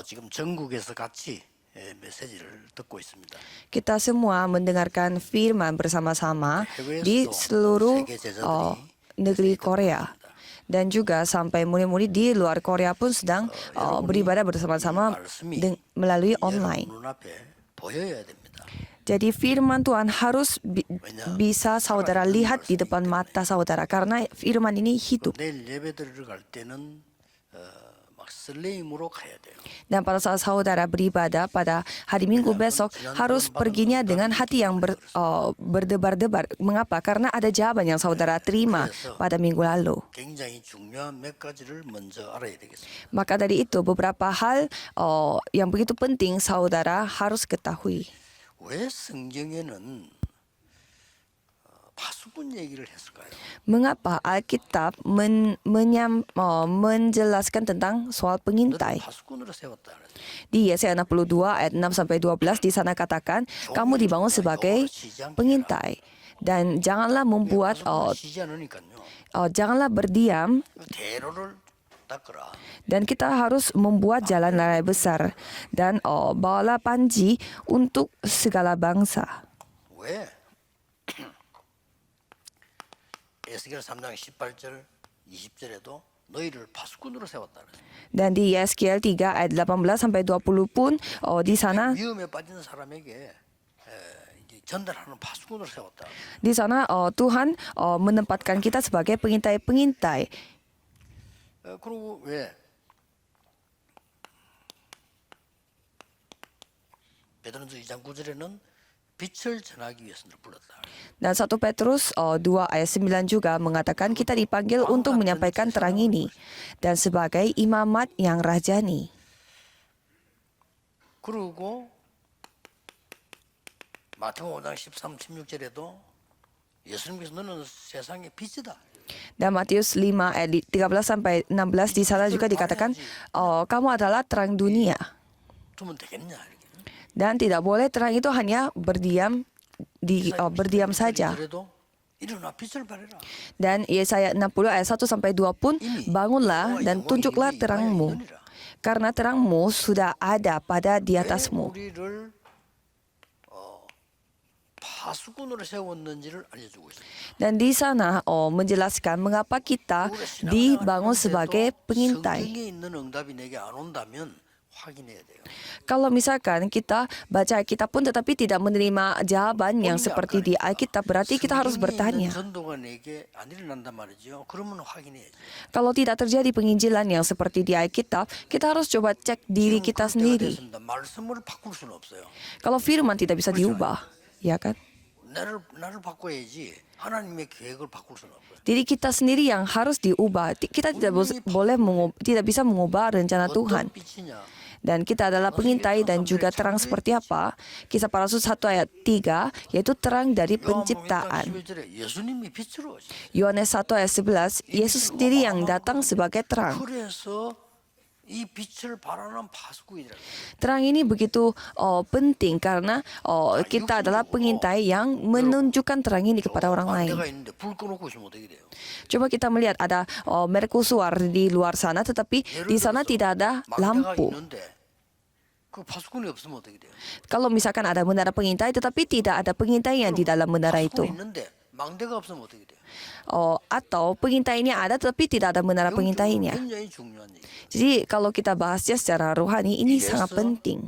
지금 전국에서 같이 메시지를 듣고 있습니다. Kita semua mendengarkan firman bersama-sama di 해외에서도 seluruh 세계 제자들이 negeri 메시지 듣고 Korea. 있습니다. Dan juga sampai murid-murid di luar Korea pun sedang beribadah 이 bersama-sama 말씀이 melalui 여러분 online. 눈앞에 보여야 됩니다. Jadi firman Tuhan harus bisa saudara lihat di depan mata saudara karena firman ini hidup. 내일 예배 드리러 갈 때는 막 설레임으로 가야 돼요. Dan pada saat saudara beribadah pada hari Minggu besok harus perginya dengan hati yang berdebar-debar. Mengapa? Karena ada jawaban yang saudara terima pada minggu lalu. 굉장히 중요한 몇 가지를 먼저 알아야 되겠습니다. Maka dari itu beberapa hal yang begitu penting saudara harus ketahui. 왜 성경에는 파수꾼 얘기를 했을까요? Mengapa Alkitab menjelaskan tentang soal 너를 pengintai? 파수꾼으로 세웠다. 그랬어요. Di Yesaya 62 ayat 6 sampai 12 di sana katakan kamu dibangun sebagai pengintai dan janganlah membuat 파수꾼을 쉬지 않으니까요. janganlah berdiam 대로를 닦으라. dan kita harus membuat jalan raya besar dan bawalah panji untuk segala bangsa. 왜? 에스겔 3장 18절 20절에도 너희를 파수꾼으로 세웠다. 그랬어요. Dan di Yeskiel 3 ayat 18 sampai 20 pun di sana 위험에 빠진 사람에게 이제 전달하는 파수꾼으로 세웠다. di sana Tuhan menempatkan kita sebagai pengintai-pengintai. 그리고 왜? 베드로전서 2장 9절에는 빛을 전하기 위해서 늘 불렀다. Dan 1 Petrus 2 ayat 9 juga mengatakan kita dipanggil untuk menyampaikan terang ini dan sebagai imamat yang rajani. 그리고 마태복음 5장 13, 16절에도 예수님께서 너는 세상의 빛이다. Dan Matius 5 ayat 13 sampai 16 di sana juga dikatakan kamu adalah terang dunia. 두면 되겠냐 이렇게. Dan tidak boleh terang itu hanya berdiam saja. 그래도 일어나 빛을 발해라. Dan Yesaya 60 ayat 1 sampai 2 pun bangunlah dan tunjuklah terangmu karena terangmu sudah ada pada di atasmu. 우리를 파수꾼으로 세웠는지를 알려주고 있습니다. Dan di sana menjelaskan mengapa kita dibangun sebagai pengintai. 성경에 있는 응답이 내게 안 온다면 확인해야 돼요. Kalau misalkan kita baca Alkitab pun tetapi tidak menerima jawaban yang seperti di Alkitab, berarti kita harus 성경에 bertanya. 있는 전도가 내게 안 일어난단 말이죠. 그러면 확인해야지. Kalau tidak terjadi penginjilan yang seperti di Alkitab, kita harus coba cek diri kita sendiri. 말씀을 바꿀 수는 없어요. Kalau firman tidak bisa diubah, ya kan? 나를 바꿔야지. 하나님의 계획을 바꿀 수는 없어요. Diri kita sendiri yang harus diubah. Kita tidak bisa mengubah rencana Tuhan. 어떤 빛이냐? Dan kita adalah pengintai dan juga terang seperti apa? Kisah para Rasul 1 ayat 3, yaitu terang dari penciptaan. 예수님이 빛으로 오시죠. Yohanes 1 ayat 11, Yesus sendiri yang datang sebagai terang. 그래서 이 빛을 발하는 파수꾼이라. Terang ini begitu penting karena kita adalah pengintai yang menunjukkan terang ini kepada orang lain. 반대가 있는데 불 꺼놓고 오시면 어떻게 돼요? Coba kita melihat ada mercusuar di luar sana, tetapi di sana tidak ada 망대가 lampu. 있는데 그 파수꾼이 없으면 어떻게 돼요? Kalau misalkan ada menara pengintai, tetapi tidak ada pengintai yang di dalam menara itu. 파수꾼이 있는데 망대가 없으면 어떻게 돼요? Atau pengintainya ada, tetapi tidak ada menara pengintainya. 굉장히 중요한 얘기. Jadi kalau kita bahasnya secara rohani, ini sangat penting.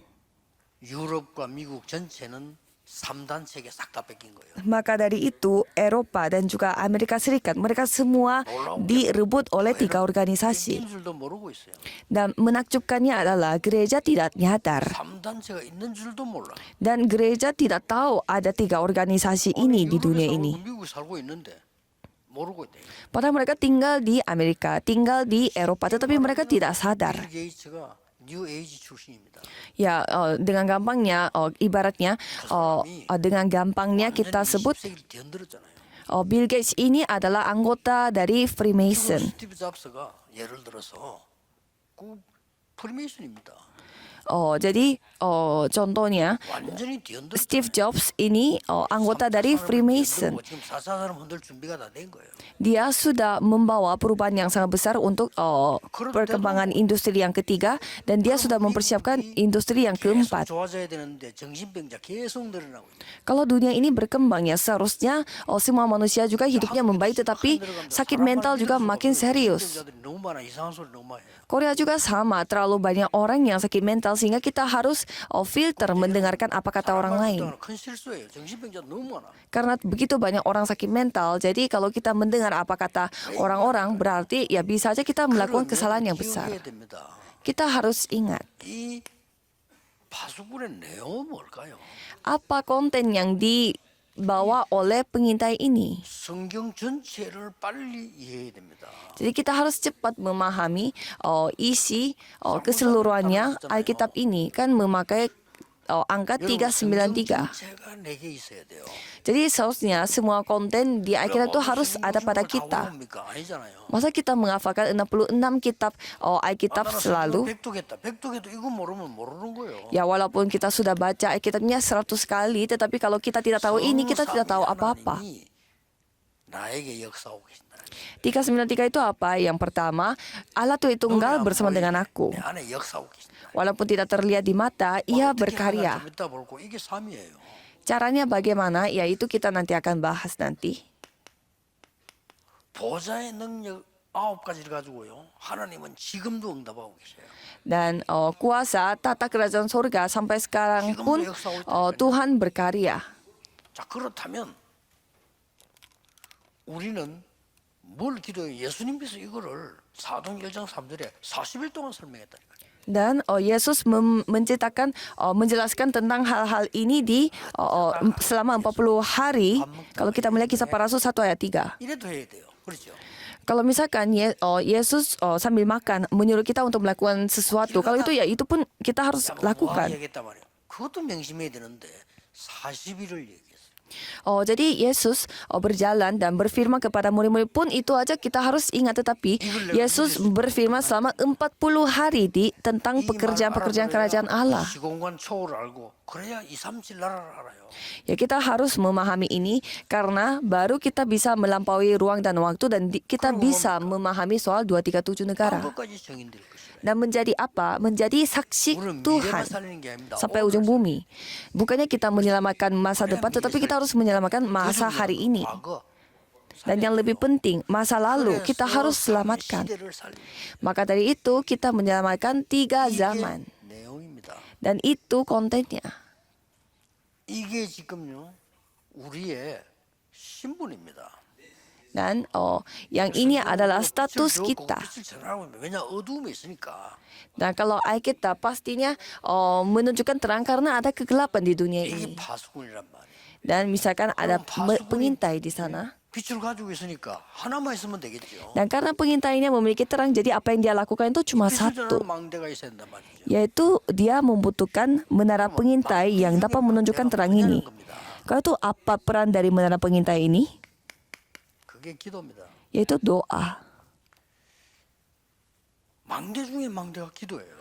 유럽과 미국 전체는 3단체에 싹 다 뺏긴 거예요. Maka dari itu, Eropa dan juga Amerika Serikat, mereka semua direbut oleh 3 organisasi. 뺏긴 줄도 모르고 있어요. Dan menakjubkannya adalah gereja tidak nyadar. 3단체가 있는 줄도 몰라. Dan gereja tidak tahu ada 3 organisasi ini di dunia ini. 미국에 살고 있는데 모르고 있대. Padahal mereka tinggal di Amerika, tinggal di Eropa, tetapi mereka tidak sadar. 빌 게이츠가 뉴 에이지 출신입니다. Ya, dengan gampangnya, ibaratnya, dengan gampangnya kita sebut 20세기를 뒤흔들었잖아요. Bill Gates ini adalah anggota dari Freemason. 스티브 잡스가 예를 들어서 그 프리메이슨입니다. Jadi contohnya 완전히 뒤흔들. Steve Jobs ini anggota dari Freemason. 지금 4차 산업 흔들 준비가 다 된 거예요. Dia sudah membawa perubahan yang sangat besar untuk perkembangan industri yang ketiga dan dia sudah mempersiapkan industri yang 계속 keempat. 좋아져야 되는데 정신병자 계속 늘어나고 있어요. Kalau dunia ini berkembang ya seharusnya semua manusia juga hidupnya membaik tetapi sakit mental juga makin serius. 정신병자들이 너무 많아. 이상한 소리 너무 많이 해요. Korea juga sama, terlalu banyak orang yang sakit mental sehingga kita harus filter mendengarkan apa kata orang lain. 큰 실수예요. 정신병자 너무 많아. Karena begitu banyak orang sakit mental, jadi kalau kita mendengar apa kata orang-orang berarti ya bisa aja kita melakukan kesalahan yang besar. 기억해야 됩니다. Kita harus ingat 이 파수꾼의 내용은 뭘까요? apa konten yang dibawa oleh pengintai ini. 성경 전체를 빨리 이해해야 됩니다. Jadi kita harus cepat memahami isi keseluruhannya Alkitab ini kan memakai angka 393. 전체가 내게 있어야 돼요. Jadi seharusnya semua konten di Alkitab itu harus ada pada kita. 아니잖아요. Masa kita menghafalkan 66 kitab Alkitab selalu? 백독해도 이거 모르면 모르는 거예요. Ya walaupun kita sudah baca Alkitabnya 100 kali, tetapi kalau kita tidak tahu ini, kita tidak tahu apa-apa. 나에게 역사하고 계신다. 393 itu apa? Yang pertama, Allah Tritunggal bersama dengan aku. 내 안에 역사하고 계신다. Walaupun tidak terlihat di mata, ia berkarya. 좀 이따 볼고 이게 삶이에요. Caranya bagaimana? Yaitu kita nanti akan bahas nanti. 보좌의 능력 9가지를 가지고요. 하나님은 지금도 응답하고 계세요. Dan kuasa tata kerajaan surga sampai sekarang pun Tuhan berkarya. 자, 그렇다면 우리는 뭘 기도해요? 예수님께서 이거를 사도행 1장 3절에 40일 동안 설명했다니까요. Dan Yesus menjelaskan tentang hal-hal ini di selama 40 hari. Kalau kita melihat Kisah Para Rasul 1 ayat 3. 이래도 해야 돼요. 그렇죠? Kalau misalkan Yesus sambil makan menyuruh kita untuk melakukan sesuatu, kalau itu ya itu pun kita harus lakukan. 얘기했단 말이에요. 그것도 명심해야 되는데 40일을 얘기했어요. Jadi Yesus berjalan dan berfirman kepada murid-murid pun itu aja kita harus ingat. Tetapi Yesus berfirman selama 40 hari tentang pekerjaan-pekerjaan kerajaan Allah. 시공간 초월을 알고 그래야 2, 3, 7 나라를 알아요. Ya kita harus memahami ini karena baru kita bisa melampaui ruang dan waktu dan kita bisa memahami soal 237 negara. 그것까지 정인될 것이에요. Dan menjadi apa? Menjadi saksi 우리는 Tuhan 미래만 살리는 게 아닙니다. sampai ujung bumi. Bukannya kita menyelamatkan masa depan, tetapi kita harus menyelamatkan masa hari ini. 과거, Dan yang lebih penting, masa lalu kita harus selamatkan. 시대를 살리는 Maka dari itu kita menyelamatkan 3 zaman. 내용입니다. Dan itu kontennya. 이게 지금요 우리의 신분입니다. Dan yang ini adalah status kita. 빛을 전하고 있는, 왜냐 어두움에 있으니까. Dan kalau Alkitab pastinya menunjukkan terang karena ada kegelapan di dunia 이게 ini. 파수꾼이란 말이에요. Dan misalkan ada pengintai di sana. 빛을 가지고 있으니까 하나만 있으면 되겠죠. Dan karena pengintainya memiliki terang, jadi apa yang dia lakukan itu cuma 빛을 satu. 전하는 망대가 있어야 된단 말이죠. Yaitu dia membutuhkan menara pengintai yang dapat menunjukkan terang ini. Kalau itu apa peran dari menara pengintai ini? 그게 기도입니다. Yaitu doa. 망대 중에 망대가 기도예요.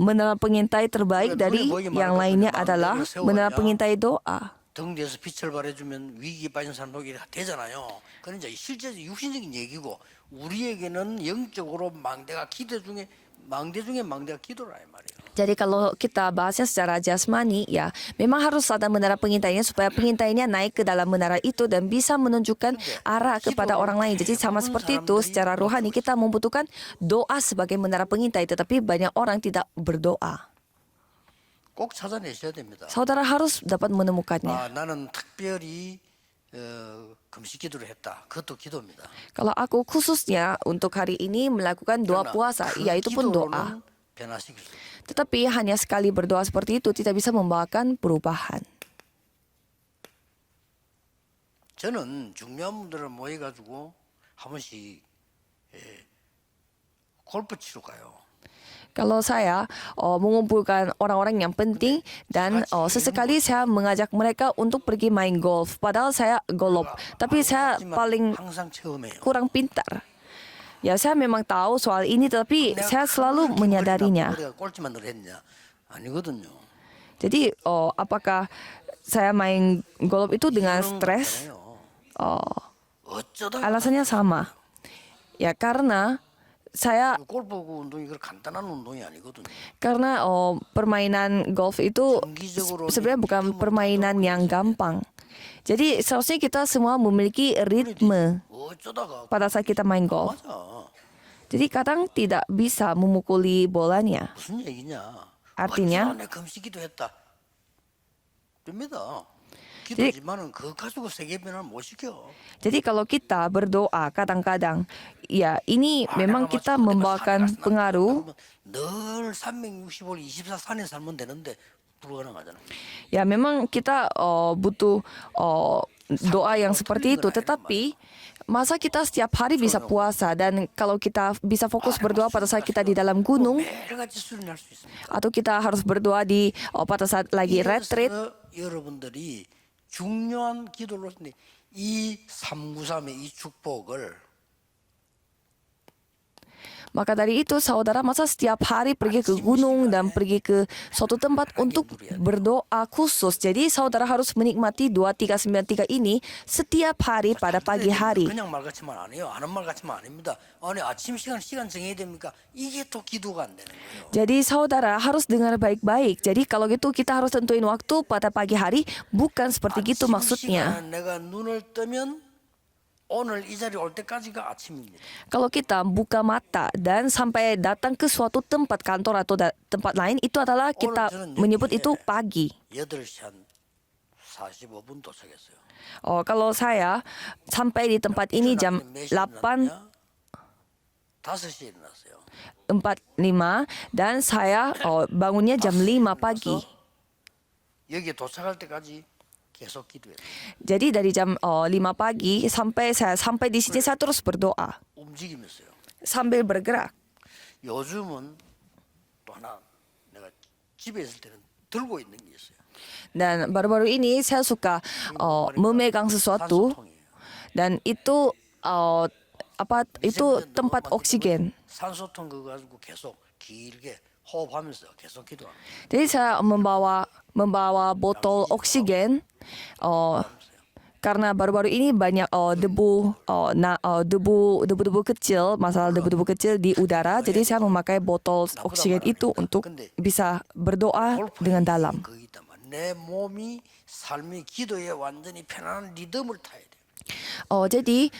Menara pengintai terbaik dari yang lainnya adalah menara pengintai doa. 등 뒤에서 빛을 발해주면 위기에 빠진 사람 보게 되잖아요. 그건 이제 실제 육신적인 얘기고 우리에게는 영적으로 망대가 망대가 기도라 이 말이에요. Jadi kalau kita bahasnya secara jasmani, ya memang harus ada menara pengintainya supaya pengintainya naik ke dalam menara itu dan bisa menunjukkan arah kepada orang lain. Jadi sama seperti itu, secara rohani kita membutuhkan doa sebagai menara pengintai, tetapi banyak orang tidak berdoa. 꼭 찾아내셔야 됩니다. Saudara harus dapat menemukannya. 나는 특별히 금식 기도를 했다. 그것도 기도입니다. Kalau aku khususnya untuk hari ini melakukan doa puasa, ya itu pun doa. 변화시킬 수 있어요. Tetapi hanya sekali berdoa seperti itu tidak bisa membawakan perubahan. 저는 중요한 분들을 모여가지고 한 번씩 골프 치러 가요. Kalau saya mengumpulkan orang-orang yang penting dan sesekali saya mengajak mereka untuk pergi main golf. Padahal saya golop, tapi saya paling 항상 처음에요. kurang pintar. Ya saya memang tahu soal ini, tapi saya selalu menyadarinya. 내가 꼴찌만 늘 했냐? 아니거든요. Jadi apakah saya main golf itu dengan stres? 어쩌다 Alasannya sama. Ya karena saya 골프 운동이 그 간단한 운동이 아니거든요. karena permainan golf itu sebenarnya bukan permainan yang gampang. Jadi seharusnya kita semua memiliki ritme 어쩌다가 pada saat kita main golf. 맞아. Jadi kadang tidak bisa memukuli bolanya. 무슨 얘기냐? Artinya? 내 금식기도 했다. 됩니다. 기도지만은 그거 가지고 세계 변화를 못 시켜. Jadi kalau kita berdoa kadang-kadang, ya ini memang kita membawakan pengaruh. 늘 365일 24 산에 살면 되는데 불가능하잖아. Ya memang kita butuh doa yang seperti itu. Tetapi masa kita setiap hari bisa puasa, dan kalau kita bisa fokus berdoa pada saat kita di dalam gunung, 매일같이 수련할 수 있습니다. atau kita harus berdoa di pada saat lagi retreat, 그래서 여러분들이 중요한 기도로 이 393의 이 축복을 maka dari itu saudara masa setiap hari pergi ke gunung dan pergi ke suatu tempat untuk berdoa khusus. Jadi saudara harus menikmati 2393 ini setiap hari pada pagi hari. 그냥 말 같지만 안 해요. 아는 말 같지만 아닙니다. 아니 아침 시간 정해야 됩니까? 이게 또 기도가 안 되는 거예요. Jadi saudara harus dengar baik-baik. Jadi kalau gitu kita harus tentuin waktu pada pagi hari, bukan seperti gitu maksudnya. 시간에 내가 눈을 뜨면 오늘 이 자리 올 때까지가 아침입니다. Kalau kita buka mata dan sampai datang ke suatu tempat kantor atau tempat lain, itu adalah kita menyebut itu pagi. 8시 한 45분 도착했어요. Kalau saya sampai di tempat ini jam 8.45 5시에 일어났어요. dan saya bangunnya jam 5 pagi. 여기에 도착할 때까지 계속 기도해요. Jadi dari jam 5 pagi sampai saya sampai di sini saya terus berdoa 움직이면서요. sambil bergerak. 요즘은 또 하나 내가 집에 있을 때는 들고 있는 게 있어요. Dan baru-baru ini saya suka memegang sesuatu, 산소통이에요. dan itu itu tempat oksigen. 산소통 그거 가지고 계속 길게 호흡하면서 계속 기도합니다. Jadi saya membawa botol oksigen karena baru-baru ini banyak debu-debu kecil, masalah debu-debu kecil di udara. Jadi saya memakai botol oksigen itu untuk bisa berdoa dengan dalam. 거기 있다만 내 몸이 삶의 기도에 완전히 편안한 리듬을 타야 돼요. Jadi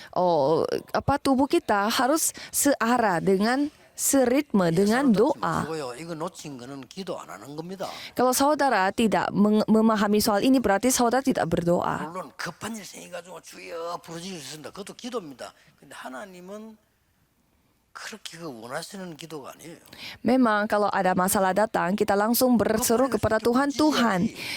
tubuh kita harus searah dengan seritme dengan doa. 그거요. 이거 놓친 거는 기도 안 하는 겁니다. Kalau saudara tidak memahami soal ini, berarti saudara tidak berdoa. 물론 급한 일 생겨가지고 주여 부르짖을 수 있습니다. 그것도 기도입니다. 근데 하나님은 그렇게 원하시는 기도가 아니에요. Memang kalau ada masalah datang, kita langsung berseru kepada Tuhan.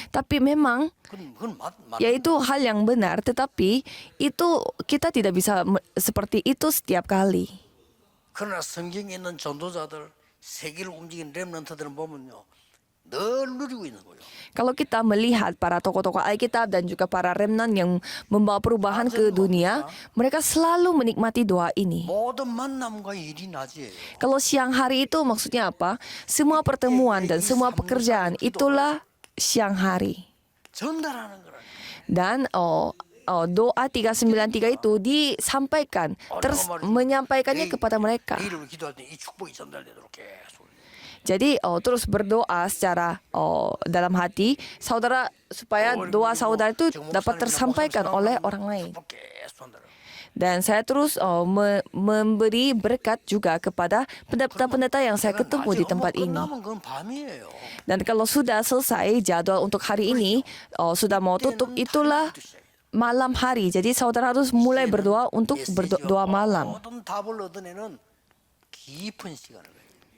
Tapi memang 그건 yaitu hal yang benar, tetapi itu kita tidak bisa seperti itu setiap kali. 그러나 성경에 있는 전도자들, 세계를 움직이는 렘넌트들은 보면요, 늘 누리고 있는 거예요. Kalau kita melihat para tokoh-tokoh Alkitab dan juga para remnant yang membawa perubahan ke dunia, mereka selalu menikmati doa ini. 모든 만남과 일이 낮이에요. Kalau siang hari itu maksudnya apa? Semua pertemuan dan semua pekerjaan itulah siang hari. 전달하는 거라니까. Dan doa 393 itu disampaikan, menyampaikannya kepada mereka. 이름을 기도할 때 이 축복이 전달되도록 계속. Jadi terus berdoa secara dalam hati saudara supaya doa saudara itu dapat tersampaikan oleh orang lain. Dan saya terus memberi berkat juga kepada pendeta-pendeta yang saya ketemu di tempat ini. Dan kalau sudah selesai jadwal untuk hari ini, sudah mau tutup, itulah malam hari. Jadi saudara harus mulai berdoa untuk berdoa malam.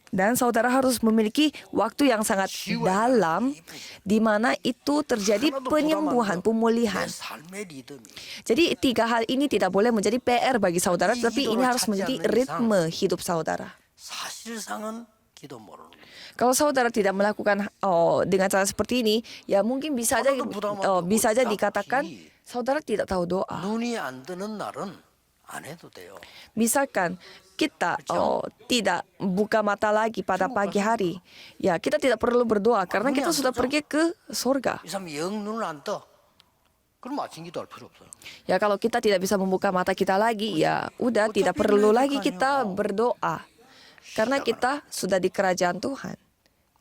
Dan saudara harus memiliki waktu yang sangat dalam di mana itu terjadi penyembuhan, pemulihan. Jadi 3 hal ini tidak boleh menjadi PR bagi saudara, tapi ini harus menjadi ritme hidup saudara. Kalau saudara tidak melakukan dengan cara seperti ini, ya mungkin bisa aja dikatakan saudara tidak tahu doa. 안 해도 돼요. Misalkan kita tidak buka mata lagi pada pagi hari, ya kita tidak perlu berdoa karena kita sudah pergi ke surga. 이 사람이 영 눈을 안 떠. 그럼 아침 기도할 필요 없어요. Ya kalau kita tidak bisa membuka mata kita lagi, ya udah tidak perlu lagi kita berdoa. Karena kita sudah di kerajaan Tuhan.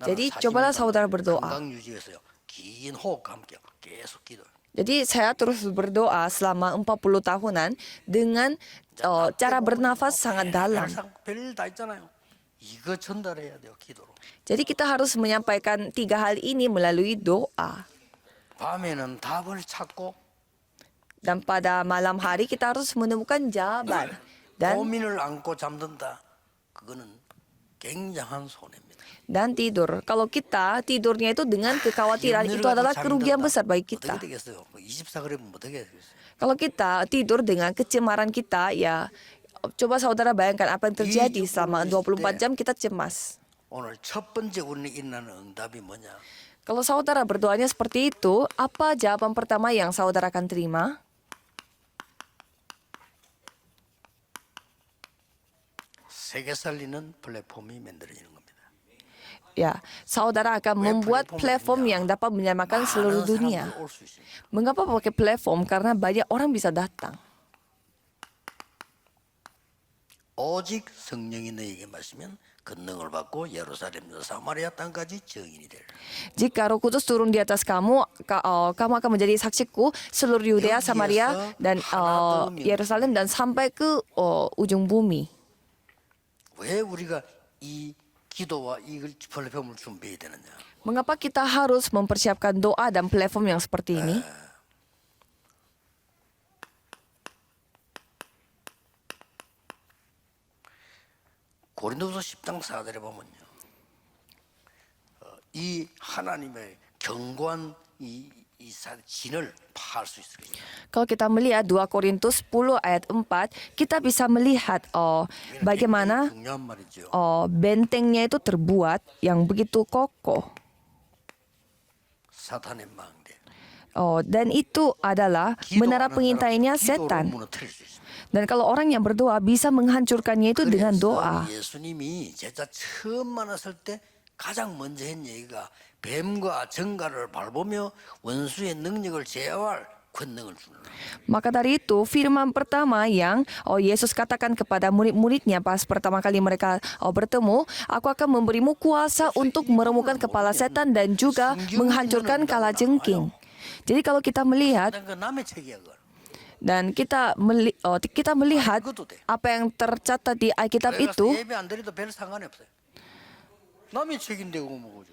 Jadi cobalah saudara berdoa. 건강 유지해서요. 긴 호흡과 함께 계속 기도. Jadi saya terus berdoa selama 40 tahunan dengan cara bernafas sangat dalam. 별일 다 있잖아요. 이거 전달해야 돼요. 기도로. Jadi kita harus menyampaikan 3 hal ini melalui doa. 밤에는 답을 찾고 Dan pada malam hari kita harus menemukan jawaban. Dan 고민을 안고 잠든다. 그거는 굉장한 손해입니다. dan tidur. Kalau kita tidurnya itu dengan kekhawatiran, itu adalah kerugian besar bagi kita. 어떻게 되겠어요? 24그램은 어떻게 되겠어요? Kalau kita tidur dengan kecemaran kita, ya coba saudara bayangkan apa yang terjadi selama 24 jam kita cemas. 오늘 첫 번째 우리는 일어나는 응답이 뭐냐? Kalau saudara berdoanya seperti itu, apa jawaban pertama yang saudara akan terima? 세계 살리는 플랫폼이 만들어지는 겁니다. Ya, saudara akan membuat platform yang dapat menyamakan seluruh 많은 dunia. 사람들이 올수 있습니다. Mengapa pakai platform? Karena banyak orang bisa datang. 오직 성령이 너에게 마시면 권능을 받고 예루살렘과 사마리아 땅까지 증인이 되리라. Jika Roh Kudus turun di atas kamu, kamu akan menjadi saksiku seluruh Yudea, Samaria, dan Yerusalem dan sampai ke ujung bumi. 왜 우리가 이 기도와 이 플랫폼을 준비해야 되느냐? Mengapa kita harus mempersiapkan doa dan platform yang seperti ini? 고린도서 10장 4절에 보면요. 이 하나님의 견고한 이 진을 파할 수 있어요. Kalau kita melihat 2 Korintus 10 ayat 4, kita bisa melihat bagaimana 중요한 말이죠. bentengnya itu terbuat yang begitu kokoh. 사탄의 망대. Dan itu adalah menara pengintainya setan. 무너뜨릴 수 있습니다. Dan kalau orang yang berdoa bisa menghancurkannya itu dengan 그래서 doa. 예수님이 제자 처음 만났을 때 가장 먼저 한 얘기가 뱀과 정갈을 밟으며 원수의 능력을 제어할 권능을 주는. Maka dari itu firman pertama yang Yesus katakan kepada murid-muridnya pas pertama kali mereka bertemu, aku akan memberimu kuasa untuk meremukkan kepala setan dan juga menghancurkan kalajengking. Jadi kalau kita melihat 그 남의 책이야 그걸. dan kita melihat apa yang tercatat di Alkitab 내가 itu 예배 안 드려도 별 상관이 없어요. 남의 책인데 그거 뭐죠?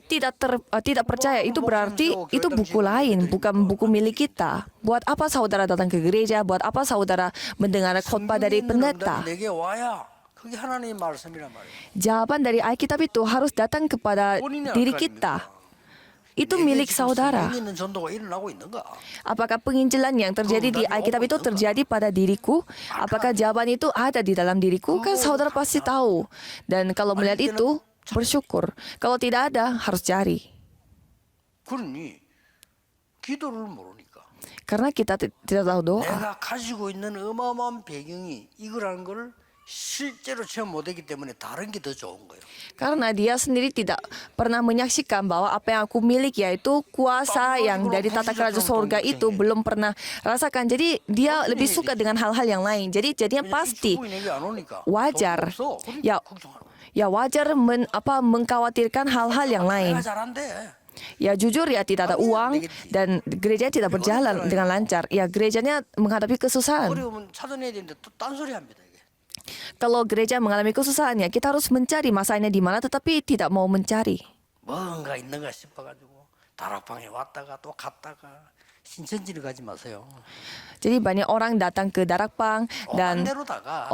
tidak percaya itu berarti itu buku lain, bukan buku milik kita. Buat apa saudara datang ke gereja? Buat apa saudara mendengar khotbah dari pendeta? 내게 와야 그게 하나님의 말씀이란 말이에요. Jawaban dari Alkitab itu harus datang kepada diri kita. Itu milik saudara. 있는 전도가 일어나고 있는가? Apakah penginjilan yang terjadi di Alkitab itu terjadi pada diriku? Apakah jawaban itu ada di dalam diriku? Kan saudara pasti tahu. Dan kalau melihat itu, bersyukur. Kalau tidak ada, harus cari. 그러니 기도를 모르니까 Karena kita tidak tahu doa. 내가 가지고 있는 어마어마한 배경이 이거라는 걸 실제로 체험 못했기 때문에 다른 게 더 좋은 거예요. Karena dia sendiri tidak pernah menyaksikan bahwa apa yang aku miliki yaitu kuasa yang dari tata kerajaan surga itu belum pernah rasakan. Jadi dia lebih suka dengan hal-hal yang lain. Jadi jadinya pasti wajar. Ya wajar mengkhawatirkan hal-hal yang lain. 내가 잘한대. Ya jujur ya tidak ada uang dan gereja tidak berjalan dengan lancar. Ya gerejanya menghadapi kesusahan. 어려우면 찾아내야 되는데 또 딴소리 합니다. 이게. Kalau gereja mengalami kesusahan ya kita harus mencari masalahnya di mana tetapi tidak mau mencari. 뭔가 있는가 싶어가지고 다락방에 왔다가 또 갔다가 신천지를 가지 마세요. Jadi banyak orang datang ke Darakpang dan 반대로다가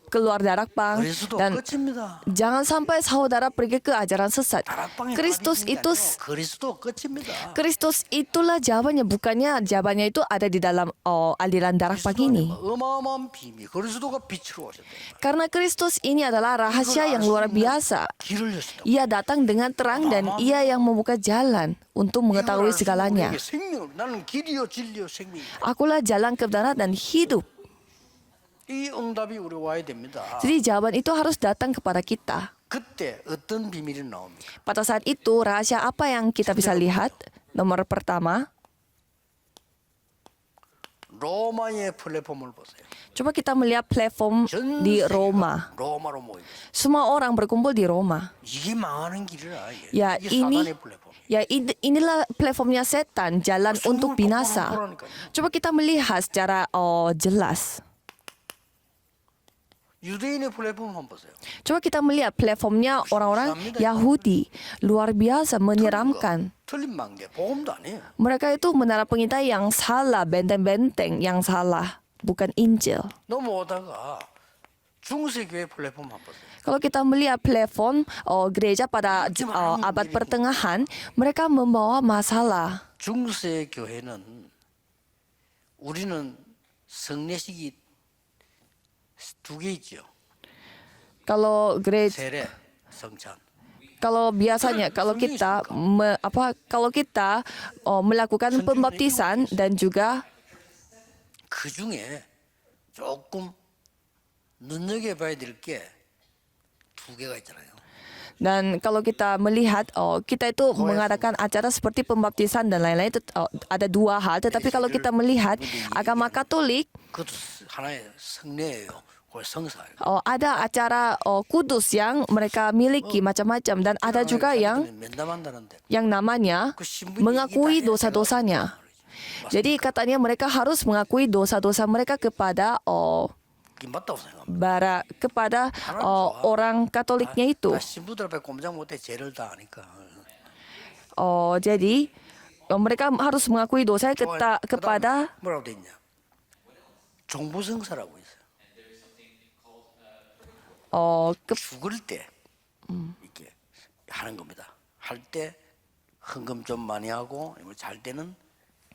keluar Darakpang 그리스도 dan 끝입니다. jangan sampai saudara pergi ke ajaran sesat. 다락방에 Kristus 가리키는 게 itu 아니고 그리스도 끝입니다. Kristus itulah jawabannya, bukannya jawabannya itu ada di dalam aliran Darakpang ini. 어마어마한 비밀. 그리스도가 빛으로 오셨다. Karena Kristus ini adalah rahasia yang luar biasa. 길을 여신다. Ia datang dengan terang dan ia yang membuka jalan untuk mengetahui segalanya. 생명. 나는 길이요 진리요 생명이다. Akulah jalan kebenaran dan hidup. 이 응답이 우리 와야 됩니다. Jadi jawaban itu harus datang kepada kita. 그때 어떤 비밀이 나옵니까? Pada saat itu rahasia apa yang kita bisa lihat? Nomor pertama, 로마의 플랫폼을 보세요. coba kita melihat platform 전 di 세계가 Roma. 로마로 모이고 있어요. Semua orang berkumpul di Roma. 이게 망하는 길이라. Ya, 이게 사단의 플랫폼. inilah platformnya setan, jalan untuk binasa. Coba kita melihat secara jelas. 유대인의 플랫폼 한번 보세요. Coba kita melihat platformnya orang-orang Yahudi. Luar biasa, menyeramkan. 틀린 망대, 복음도 아니에요. Mereka itu menara pengintai yang salah, benteng-benteng yang salah, bukan Injil. 넘어오다가 중세교회 플랫폼 한번 보세요. Kalau kita melihat platform gereja pada abad pertengahan, mereka membawa masalah. 중세교회는 우리는 성례식이 두 개 있죠. Kalau gereja, 세례, 성찬. kalau biasanya kalau kita melakukan pembaptisan dan juga 그 중에 조금 눈여겨봐야 될 게 두 개가 있잖아요. dan kalau kita melihat kita itu mengadakan acara seperti pembaptisan dan lain-lain itu ada dua hal. Tetapi kalau kita melihat agama Katolik 그것도 하나의 성례예요. 그걸 성사예요. ada acara kudus yang mereka miliki macam-macam dan ada juga yang 면담한다는데 namanya 그 신부님이 mengakui 이게 다 dosa-dosanya. Jadi katanya mereka harus mengakui dosa-dosa mereka kepada 이게 맞다고 생각합니다. kepada orang Katoliknya itu. 다 신부들 앞에 꼼짝 못해 죄를 다 아니까. Jadi mereka harus mengakui dosa kepada 뭐라고 돼 있냐? 종부성사라고 있어요. 죽을 때 이렇게 하는 겁니다. 할 때 헌금 좀 많이 하고 잘 때는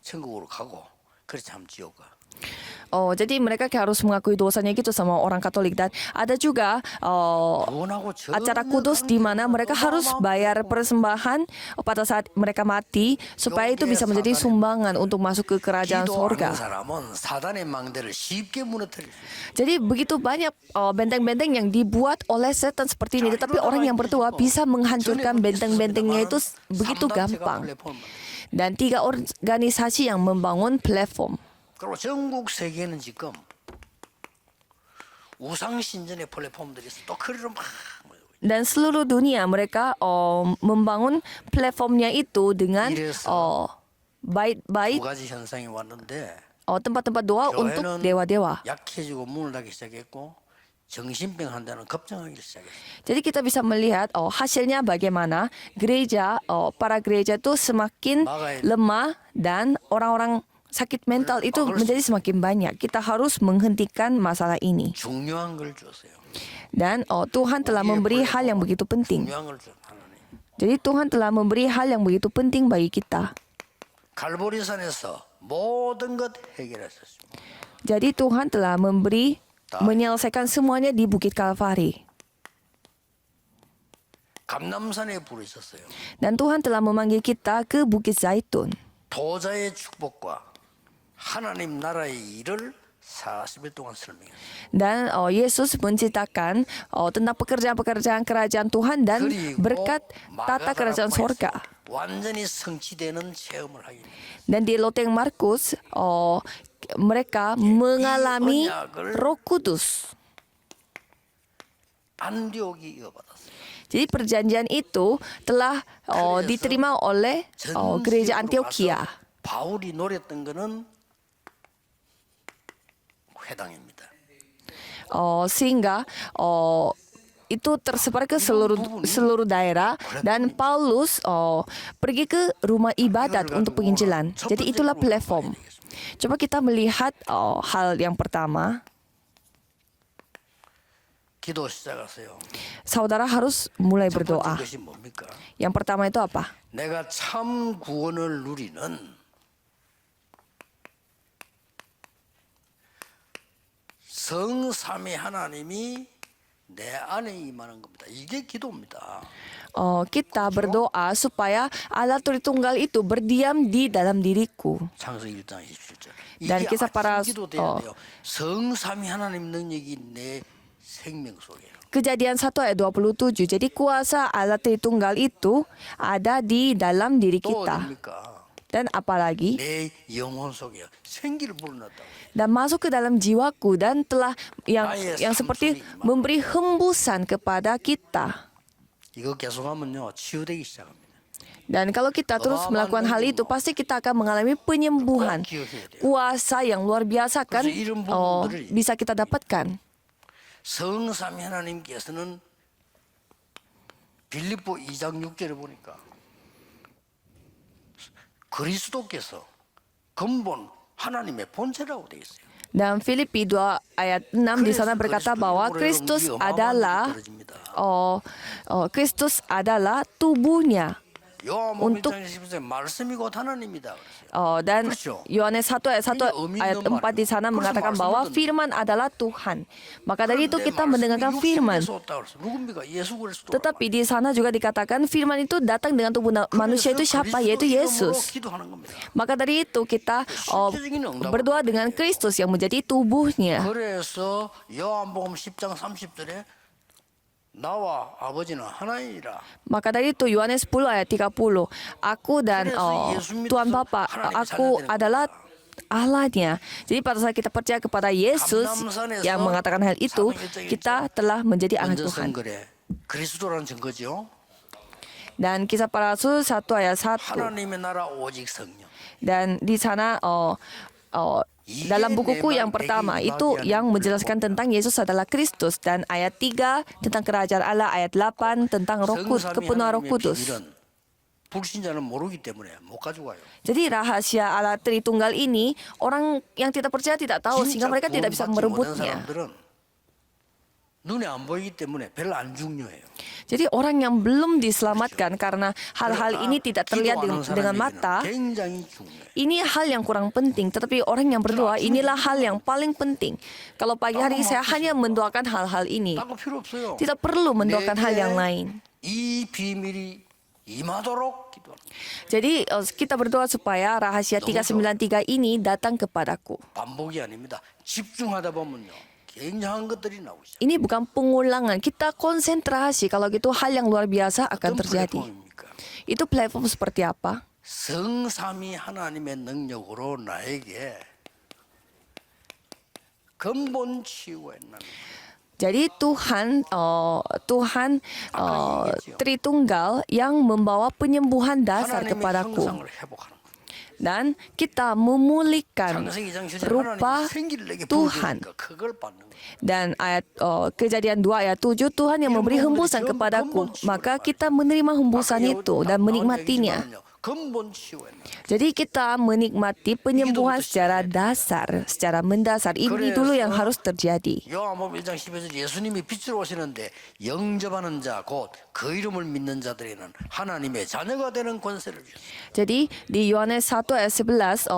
천국으로 가고 그렇지 하면 지옥 가. jadi mereka harus mengakui dosanya gitu sama orang Katolik dan ada juga 그거하고 acara kudus di mana mereka harus bayar persembahan pada saat mereka mati supaya itu bisa menjadi sumbangan untuk masuk ke kerajaan surga. 사람은 사단의 망대를 쉽게 무너뜨릴 수 있어요. Jadi begitu banyak benteng-benteng yang dibuat oleh setan seperti ini, tetapi orang yang berdoa bisa menghancurkan benteng-bentengnya itu begitu gampang. Dan 3 organisasi yang membangun platform. 그리고 전국 세계는 지금 우상 신전의 플랫폼들이 또 그리로 막 모이고 있어요. Dan seluruh dunia mereka membangun platformnya itu dengan bait-bait 두 가지 현상이 왔는데 tempat-tempat doa untuk 교회는 dewa-dewa. 약해지고 문을 닫기 시작했고 정신병 환자는 급증하기 시작했어요. Jadi kita bisa melihat hasilnya bagaimana para gereja itu semakin lemah dan orang-orang sakit mental itu menjadi semakin banyak. Kita harus menghentikan masalah ini. 중요한 걸 줬어요. Dan Tuhan telah memberi hal yang begitu penting. 중요한 걸 줬 하나님. Jadi Tuhan telah memberi hal yang begitu penting bagi kita. 갈보리산에서 모든 것 해결했었습니다. Jadi Tuhan telah menyelesaikan semuanya di Bukit Kalvari. 감남산에 불이 있었어요. Dan Tuhan telah memanggil kita ke Bukit Zaitun. 도자의 축복과 하나님 나라의 일을 40일 동안 설명했어요. Dan Yesus menceritakan tentang pekerjaan-pekerjaan kerajaan Tuhan dan berkat tata kerajaan surga. 완전히 성취되는 체험을 하기. Dan di Loteng Markus mereka mengalami Roh Kudus. 안디옥이 이어받았어요. Jadi perjanjian itu telah diterima oleh gereja Antioquia. 바울이 노렸던 거는 회당입니다. Sehingga itu tersebar ke seluruh daerah dan Paulus pergi ke rumah ibadat untuk penginjilan. Jadi itulah platform. Coba kita melihat hal yang pertama. 기도 시작하세요. Saudara harus mulai 첫 번째 berdoa. 것이 뭡니까? Yang pertama itu apa? 내가 참 구원을 누리는 성삼위 하나님이 내 안에 임하는 겁니다. 이게 기도입니다. Kita berdoa supaya Allah Tritunggal itu berdiam di dalam diriku. 창세기 1장 27절. Dan 이게 kisah para 아침 기도돼야 돼요. 성삼위 하나님 능력이 내 생명 속에. Kejadian 1 ayat 27. Jadi kuasa Allah Tritunggal itu ada di dalam diri 또 kita. 어딥니까? Dan apalagi 내 영혼 속에 생기를 불어넣었다고. dan masuk ke dalam jiwaku dan telah yang seperti memberi hembusan kepada kita. 이거 계속하면요 치유되기 시작합니다. Dan kalau kita terus melakukan hal itu, pasti kita akan mengalami penyembuhan. Kuasa yang luar biasa kan bisa kita dapatkan. 성삼위 하나님께서는 빌립보 2장 6절에 보니까 그리스도께서 근본 하나님의 본체라고 되어 있어요. Dan Filipi 2 ayat 6 di sana berkata bahwa Kristus adalah Kristus adalah tubuhnya. 요한복음 1장 10절에 말씀이 곧 하나님이다. Dan Yohanes 1 ayat 4 di sana mengatakan bahwa firman adalah Tuhan. Maka dari itu kita mendengarkan firman. 누굽니까? 예수 그리스도. Tetapi di sana juga dikatakan firman itu datang dengan tubuh manusia itu siapa? Yaitu Yesus. Maka dari itu kita berdoa dengan Kristus yang menjadi tubuhnya. 그래서 요한복음 10장 30절에 나와 아버지는 하나이니라. Maka dari itu Yohanes 10 ayat 30. Aku dan Tuhan Bapa, aku adalah Allahnya. Jadi pada saat kita percaya kepada Yesus yang mengatakan hal itu, kita telah menjadi anak Tuhan. 그리스도라는 증거죠. Dan kisah para rasul 1 ayat 1. 하나님의 나라 오직 성령. Dan di sana dalam bukuku yang pertama itu yang menjelaskan tentang Yesus adalah Kristus, dan ayat 3 tentang kerajaan Allah, ayat 8 tentang kepenuhan Roh Kudus. 불신자는 모르기 때문에 못 가져가요. Jadi rahasia Allah Tritunggal ini orang yang tidak percaya tidak tahu sehingga mereka tidak bisa merebutnya. 눈에 안 보이기 때문에 별로 안 중요해요. Jadi orang yang belum diselamatkan karena hal-hal ini tidak terlihat dengan mata, 굉장히 중요해요. ini hal yang kurang penting. Tetapi orang yang berdoa, inilah hal yang paling penting. Kalau pagi hari saya hanya mendoakan hal-hal ini, 따로 필요 없어요. tidak perlu mendoakan hal yang lain. 이 비밀이 임하도록 기도합니다. Jadi kita berdoa supaya rahasia 393 ini datang kepadaku. 반복이 아닙니다. 집중하다 보면요. 굉장한 것들이 나오고 있어요. Ini bukan pengulangan, kita konsentrasi. Kalau gitu hal yang luar biasa akan 어떤 terjadi. 플랫폼입니까? Itu platform seperti apa? 성삼위 하나님의 능력으로 나에게 근본 치유가 있는 Jadi Tuhan Tritunggal yang membawa penyembuhan dasar 하나님의 kepadaku. 형상을 회복하는 거예요. Dan kita memulihkan 창세기 2장 10절 rupa 하나님이 생기를 내게 Tuhan. 부어주니까 그걸 받는 거예요. Dan ayat Kejadian 2 ayat 7, Tuhan yang memberi hembusan kepadaku, maka kita menerima hembusan itu dan menikmatinya. 근본 치유가 있는 Jadi kita menikmati penyembuhan secara dasar, secara mendasar. Ini dulu yang harus terjadi. 요한복음 1장 12절 예수님이 빛으로 오시는데 영접하는 자 곧 그 이름을 믿는 자들에게는 하나님의 자녀가 되는 권세를 주셨어요. Jadi di Yohanes 1 ayat 11,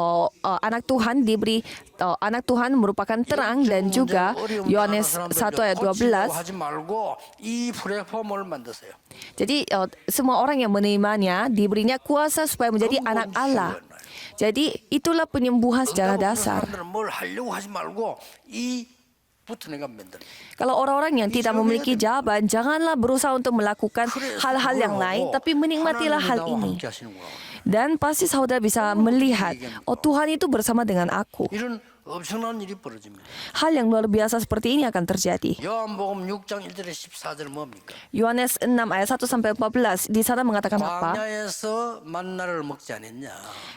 anak Tuhan diberi anak Tuhan merupakan terang, dan juga Yohanes 1 ayat 12. 하지 말고 이 플랫폼을 만드세요. Jadi semua orang yang menerimanya diberinya kuasa supaya menjadi anak Allah. Jadi itulah penyembuhan secara dasar. 사람들은 뭘 하려고 하지 말고 이 붙어내가 만드는. Kalau orang-orang yang tidak memiliki jawaban, janganlah berusaha untuk melakukan hal-hal yang lain, tapi menikmatilah hal ini. Dan pasti saudara bisa melihat, oh Tuhan itu bersama dengan aku. 이런 엄청난 일이 벌어집니다. Hal yang luar biasa seperti ini akan terjadi. 요한복음 6장 1절에 14절 뭡니까? Yohanes 6 ayat 1 sampai 14 di sana mengatakan apa? 광야에서 만나를 먹지 않았냐?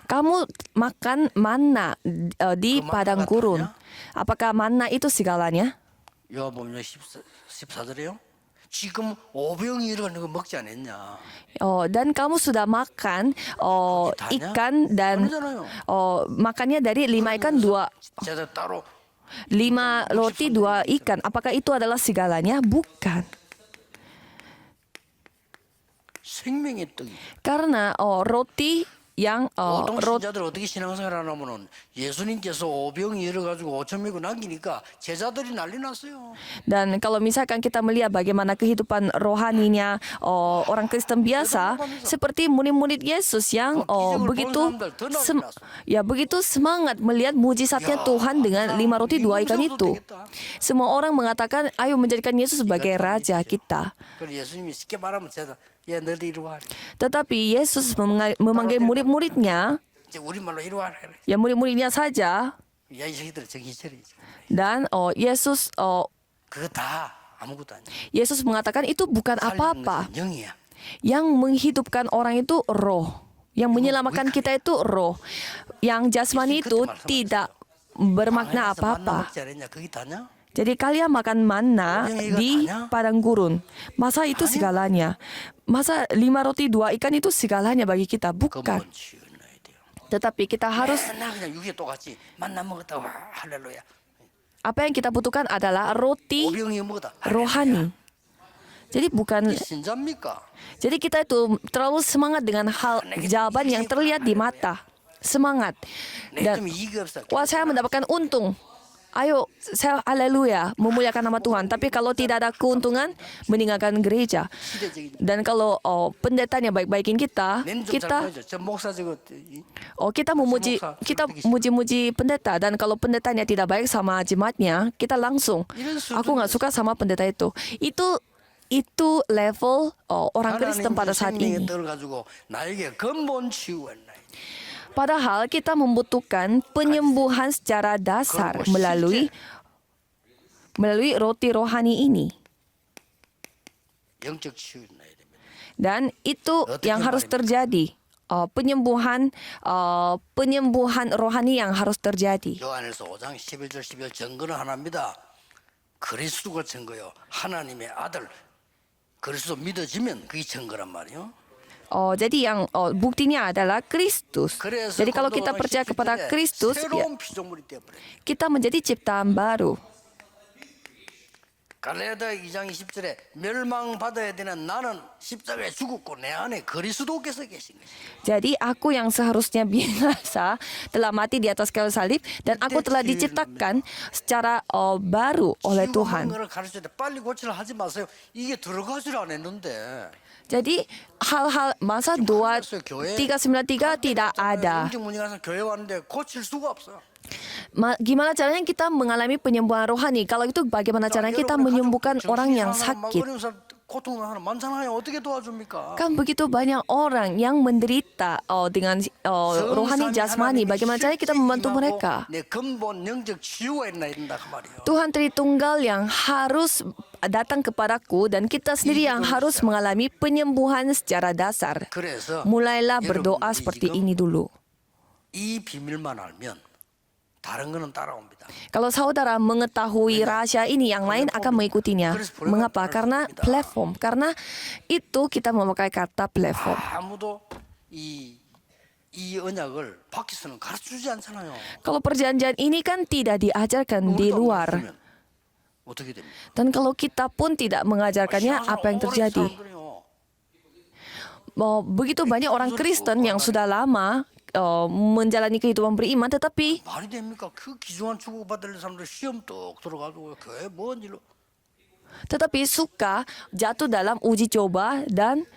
Kamu makan manna di padang gurun. Apakah manna itu segalanya? 요한복음 14절에요. 지금 오병이 이런 거 먹지 않았냐? Dan kamu sudah makan ikan dan makannya dari 5 ikan 2 제가 따로 5 roti 2 ikan. Apakah itu adalah segalanya? Bukan. 생명의 떡이 Karena roti yang 보통 신자들 어떻게 신앙생활 하냐면은 예수님께서 오병이 열어가지고 5천 명을 남기니까 제자들이 난리 났어요. Dan kalau misalkan kita melihat bagaimana kehidupan rohaninya orang Kristen biasa, seperti murid-murid Yesus yang begitu semangat melihat mujizatnya Tuhan dengan 5 roti 2 ikan itu. Semua orang mengatakan, ayo menjadikan Yesus sebagai raja kita. 그래서 예수님이 쉽게 말하면 제자, 야 너희들 이리 와. Tetapi Yesus memanggil murid-muridnya, 이제 우리말로 이리 와라. 그래. ya murid-muridnya saja, 야 이 새끼들 정신 차려. dan 그거 다 아무것도 아니야. Yesus mengatakan itu bukan 살리는 apa-apa. 것은 영이야. Yang menghidupkan orang itu roh. Yang menyelamatkan kita itu roh. Yang jasmani itu tidak bermakna 방에서 만나 apa-apa. 먹지 않았냐? 그게 다냐? Jadi kalian makan manna di padang gurun. Masa itu segalanya? Masa 5 roti 2 ikan itu segalanya bagi kita? Bukan. 근본 치유해야 돼요. Tetapi kita harus, 맨날 그냥 육에 똑같이 만나 먹었다 와 할렐루야. apa yang kita butuhkan adalah roti 오병이 먹었다. rohani. Jadi bukan, 이게 신자입니까? jadi kita itu terlalu semangat dengan hal jawaban yang terlihat di mata. Semangat. 내 Dan 좀 이익이 없어. wah, saya mendapatkan untung. Ayo, saya haleluya, memuliakan nama Tuhan. Tapi kalau tidak ada keuntungan, meninggalkan gereja. 시대적인. Dan kalau pendetanya baik-baikin kita, 낸 좀 kita 잘못했죠. 저 목사 저거 kita muji-muji pendeta. Dan kalau pendetanya tidak baik sama jemaatnya, kita langsung, aku nggak suka sama pendeta itu. Itu level orang Kristen pada saat ini. 떡을 가지고 나에게 근본 치유했나. Padahal kita membutuhkan penyembuhan secara dasar melalui roti rohani ini. 영적 치유했나 됩니다. Dan itu yang harus terjadi. Penyembuhan rohani yang harus terjadi. 요한일서 5장 11절 12절 증거는 하나입니다. 그리스도가 증거요. 하나님의 아들 그리스도 믿어지면 그게 증거란 말이요. Jadi yang buktinya adalah Kristus. 그래서 Jadi kalau kita percaya kepada Kristus, ya, 새로운 피조물이 되어버려요. kita menjadi ciptaan baru. 갈라디아 2장 20절에 멸망받아야 되는 나는 십자가에 죽었고 내 안에 그리스도께서 계신 것이죠. Jadi aku yang seharusnya binasa telah mati di atas kayu salib dan aku telah diciptakan secara baru oleh Tuhan. 치유가 가르칠 때 빨리 고치려 하지 마세요. 이게 들어가질 않았는데. Jadi hal-hal masa 2393 tidak ada. 영적 문제 가서 교회 왔는데 고칠 수가 없어. Gimana caranya kita mengalami penyembuhan rohani? Kalau itu bagaimana caranya kita menyembuhkan orang yang sakit? 고통하는 만상하여 어떻게 도와줍니까? Kan begitu banyak orang yang menderita dengan rohani jasmani. Bagaimana caranya kita membantu mereka? 내 근본 영적 치유가 있나 이런다 그 말이에요. Tuhan Tritunggal yang harus datang kepadaku dan kita sendiri yang harus mengalami penyembuhan secara dasar. 그래서 Mulailah berdoa seperti ini dulu. 이 비밀만 알면 다른 거는 따라옵니다. Kalau saudara mengetahui rahasia ini, yang lain akan mengikutinya. Mengapa? Karena platform. Karena itu kita memakai kata platform. 아무도 이 언약을 밖에서는 가르쳐주지 않잖아요. Kalau perjanjian ini kan tidak diajarkan di luar. 그러면 어떻게 됩니까? Dan kalau kita pun tidak mengajarkannya, apa yang terjadi? Begitu banyak orang Kristen yang sudah lama menjalani kehidupan beriman, tetapi 말이 됩니까? 그 기중한 축복받을 사람들 시험 뚝 들어가지고 교회 뭔 일로 suka jatuh dalam uji coba dan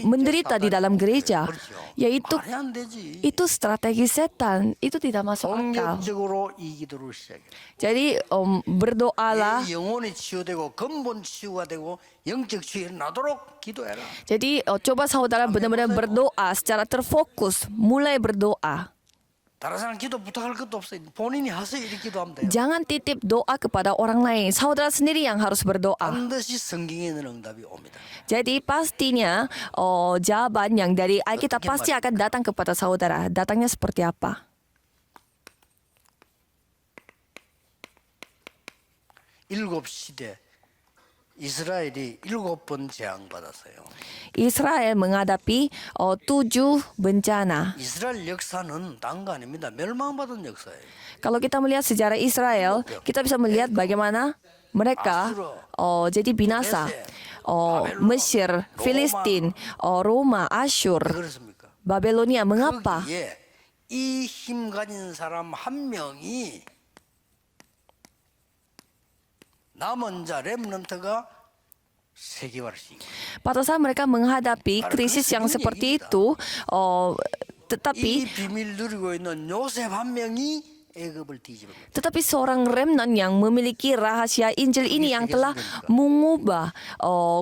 menderita di dalam gereja. Yaitu 말이 안 되지. itu strategi setan, itu tidak masuk akal. 공격적으로 이기도록 시작해. Jadi berdoalah. 영혼이 치유되고 근본 치유가 되고 영적 치유가 나도록 기도해라. Jadi coba saudara benar-benar berdoa secara terfokus, mulai berdoa. 다른 사람 기도 부탁할 것도 없어요. 본인이 하세요. 이렇게 기도하면 돼요. Jangan titip doa kepada orang lain. Saudara sendiri yang harus berdoa. 반드시 성경에 있는 응답이 옵니다. Jadi pastinya jawaban yang dari Alkitab pasti akan datang kepada saudara. Datangnya seperti apa? 일곱 시대 이스라엘이 7번 재앙받았어요. Israel menghadapi 7 bencana. 이스라엘 역사는 딴 거 아닙니다. 멸망받은 역사예요. Kalau kita melihat sejarah Israel, kita bisa melihat bagaimana mereka jadi binasa. Mesir, Filistin, Roma, Asyur. 왜 그렇습니까? Babelonia. Mengapa? 거기에 이 힘 가진 사람 한 명이 남은 자 렘넌트가 세계화를 시킨 거예요. Pada saat mereka menghadapi krisis yang seperti itu, 이 비밀 누리고 있는 요셉 한 명이 애굽을 뒤집은 거예요. tetapi seorang remnant yang memiliki rahasia Injil ini yang telah mengubah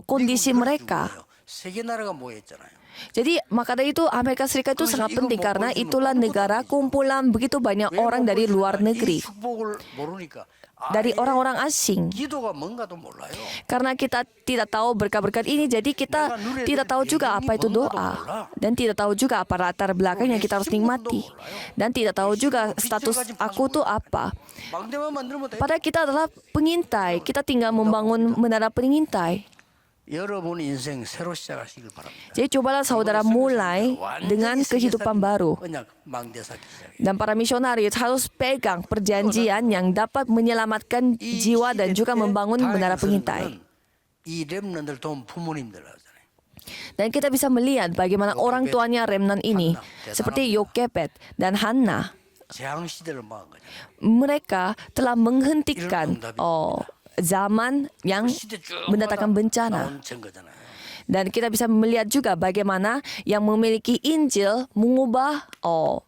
kondisi mereka. 세계 나라가 모여있잖아요. Jadi maka dari itu Amerika Serikat itu sangat penting karena itulah negara kumpulan begitu banyak orang dari luar 이 negeri, 축복을 모르니까 dari orang-orang asing. 기도가 뭔가도 몰라요. Karena kita tidak tahu berkat-berkat ini, jadi kita tidak tahu juga apa itu doa. Dan tidak tahu juga apa latar belakang yang kita harus nikmati. Dan tidak tahu juga status aku tuh apa. 망대만 만들면 돼. Padahal kita adalah pengintai. Kita tinggal membangun menara pengintai. 여러분 인생 새로 시작하시길 바랍니다. Jadi cobalah saudara mulai dengan kehidupan baru. 언약 망대사기 시작해. Dan para misionaris harus pegang perjanjian yang dapat menyelamatkan jiwa dan juga membangun menara pengintai. 이 렘넌들 돈 부모님들 하잖아요. Dan kita bisa melihat bagaimana orang tuanya remnant ini, seperti Yokebed dan Hana. 재앙 시대를 막은 거죠. Mereka telah menghentikan zaman yang 시대 쭉 mendatangkan bencana. 나온 증거잖아요. Dan kita bisa melihat juga bagaimana yang memiliki Injil mengubah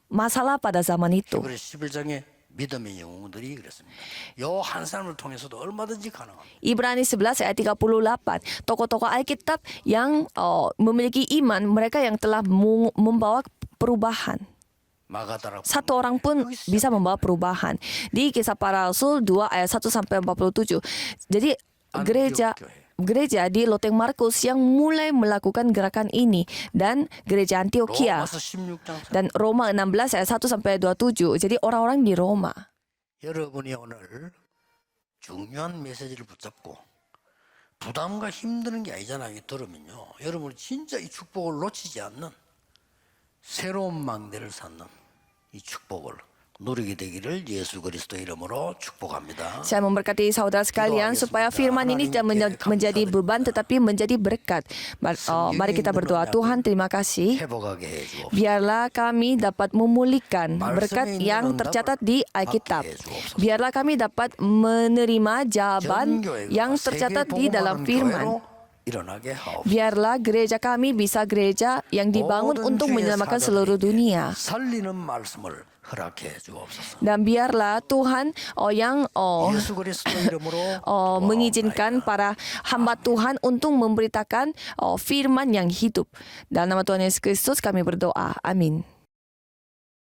masalah pada zaman itu. 그래서 11장에 믿음의 영웅들이 그랬습니다. 요 한 사람을 통해서도 얼마든지 가능합니다. Ibrani 11 ayat 38, tokoh-tokoh Alkitab yang memiliki iman, mereka yang telah membawa perubahan. 마가다라 Satu orang pun bisa membawa perubahan. Di Kisah Para Rasul 2 ayat 1 sampai 47. Jadi gereja di Loteng Markus yang mulai melakukan gerakan ini, dan gereja Antioquia 로마서 16장 dan Roma 16 ayat 1 sampai 27. Jadi orang-orang di Roma. 여러분이 오늘 중요한 메시지를 붙잡고 부담과 힘드는 게 아니잖아요. 이게 들으면요. 여러분이 진짜 이 축복을 놓치지 않는 새로운 망대를 쌓는 이 축복을 누리게 되기를 예수 그리스도 이름으로 축복합니다. Saya memberkati saudara sekalian supaya firman ini tidak menjadi beban tetapi menjadi berkat. Mari kita berdoa. Tuhan, terima kasih. 회복하게 해 주옵소서. Biarlah kami dapat memulihkan berkat yang tercatat di Alkitab. Biarlah kami dapat menerima jawaban yang tercatat di dalam firman. 일어나게 하옵소서. Biarlah gereja kami bisa gereja yang dibangun untuk menyelamatkan seluruh dunia. 살리는 말씀을 허락해 주옵소서. Dan biarlah Tuhan yang 예수 그리스도 이름으로 mengizinkan para hamba Tuhan untuk memberitakan firman yang hidup. Dalam nama Tuhan Yesus Kristus kami berdoa. Amin.